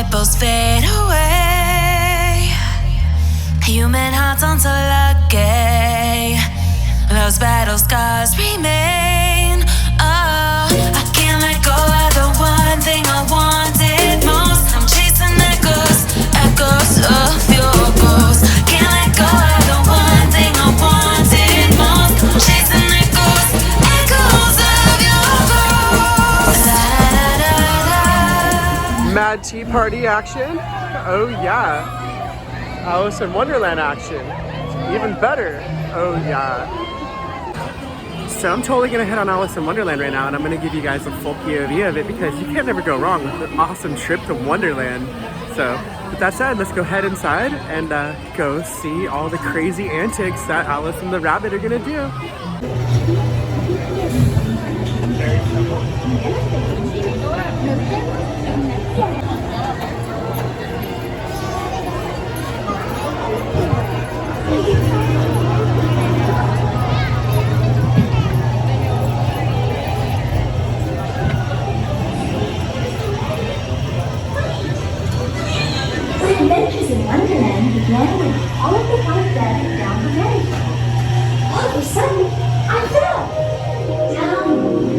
nipples fade away. Human hearts aren't so lucky. Those battle scars remain. Oh, I can't let go of the one thing I wanted most. I'm chasing echoes, echoes of your ghost. Can't let go of the one thing I wanted most. I'm chasing echoes, echoes of your ghost. Mad Tea Party action? Oh yeah. Alice in Wonderland action. Even better. Oh yeah. So I'm totally gonna head on Alice in Wonderland right now, and I'm gonna give you guys a full POV of it because you can't never go wrong with an awesome trip to Wonderland. So with that said, let's go head inside and go see all the crazy antics that Alice and the Rabbit are gonna do. Adventures in Wonderland began when all of the white rabbit down the road. All of a sudden, I fell. Down,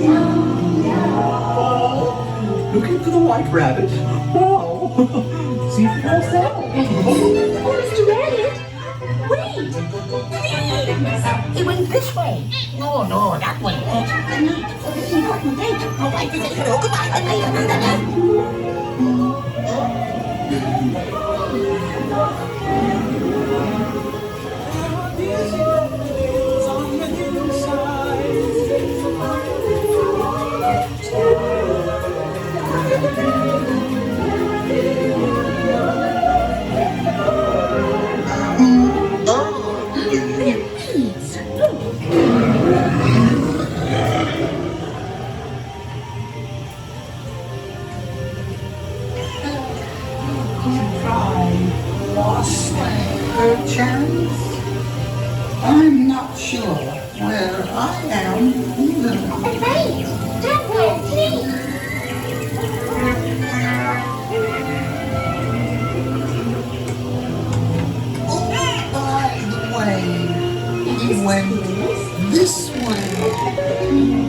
down, down. Looking for the white rabbit? Wow! See for yourself. Oh, Mr. Rabbit, wait! Please! It went this way. No, that way. Tonight, for this important date. Oh, I did it. Hello, goodbye. Perchance? I'm not sure where I am either. Wait! That way, please! Oh, by the way, it went this way.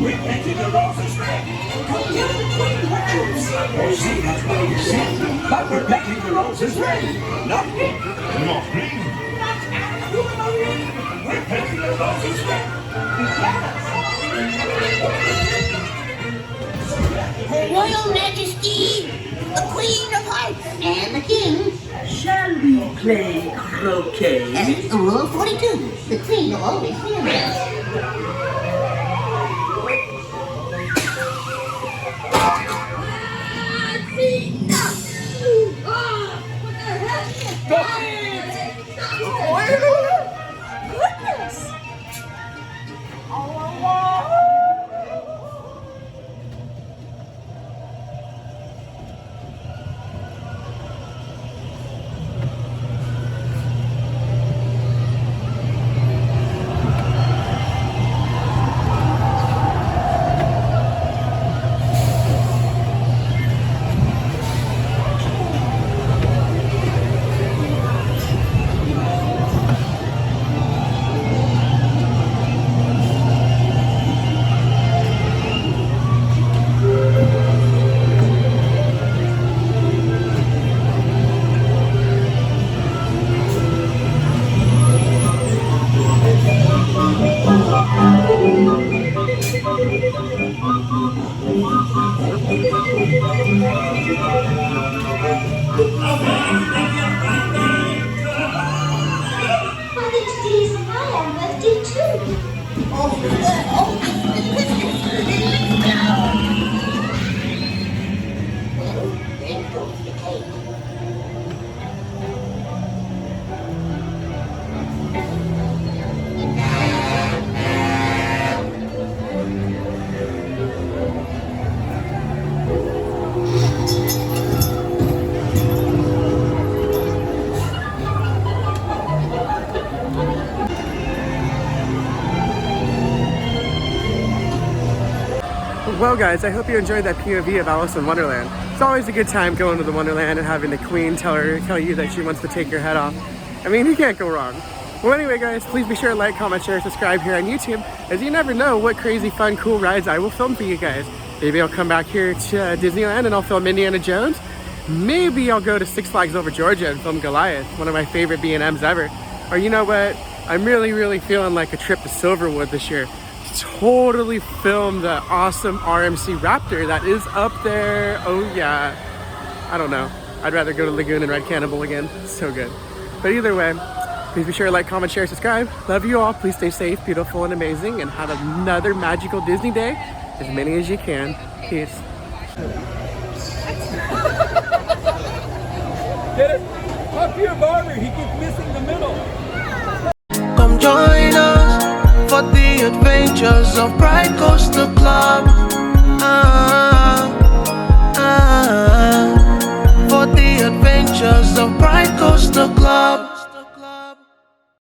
We're making the roses red. Come get the queen rose. Oh, see, that's what you said. But we're making the roses red. Not pink. Not green. Not aquamarine. We're making the roses red. Her Royal Majesty, the Queen of Hearts, and the King. Shall we play croquet? Rule 42, the Queen will always be around. Well guys, I hope you enjoyed that POV of Alice in Wonderland. It's always a good time going to the Wonderland and having the queen tell you that she wants to take your head off. I mean, you can't go wrong. Well, anyway, guys, please be sure to like, comment, share, subscribe here on YouTube, as you never know what crazy, fun, cool rides I will film for you guys. Maybe I'll come back here to Disneyland and I'll film Indiana Jones. Maybe I'll go to Six Flags Over Georgia and film Goliath, one of my favorite B&Ms ever. Or you know what? I'm really feeling like a trip to Silverwood this year. Totally film the awesome RMC Raptor that is up there. Oh yeah. I don't know. I'd rather go to Lagoon and ride Cannibal again. It's so good. But either way, please be sure to like, comment, share, subscribe. Love you all. Please stay safe, beautiful, and amazing, and have another magical Disney day. As many as you can. Peace. Get it? Up here, Barber. He keeps missing the middle. Come join us for the adventures of Pride Coaster Club. For the adventures of Pride Coaster Club.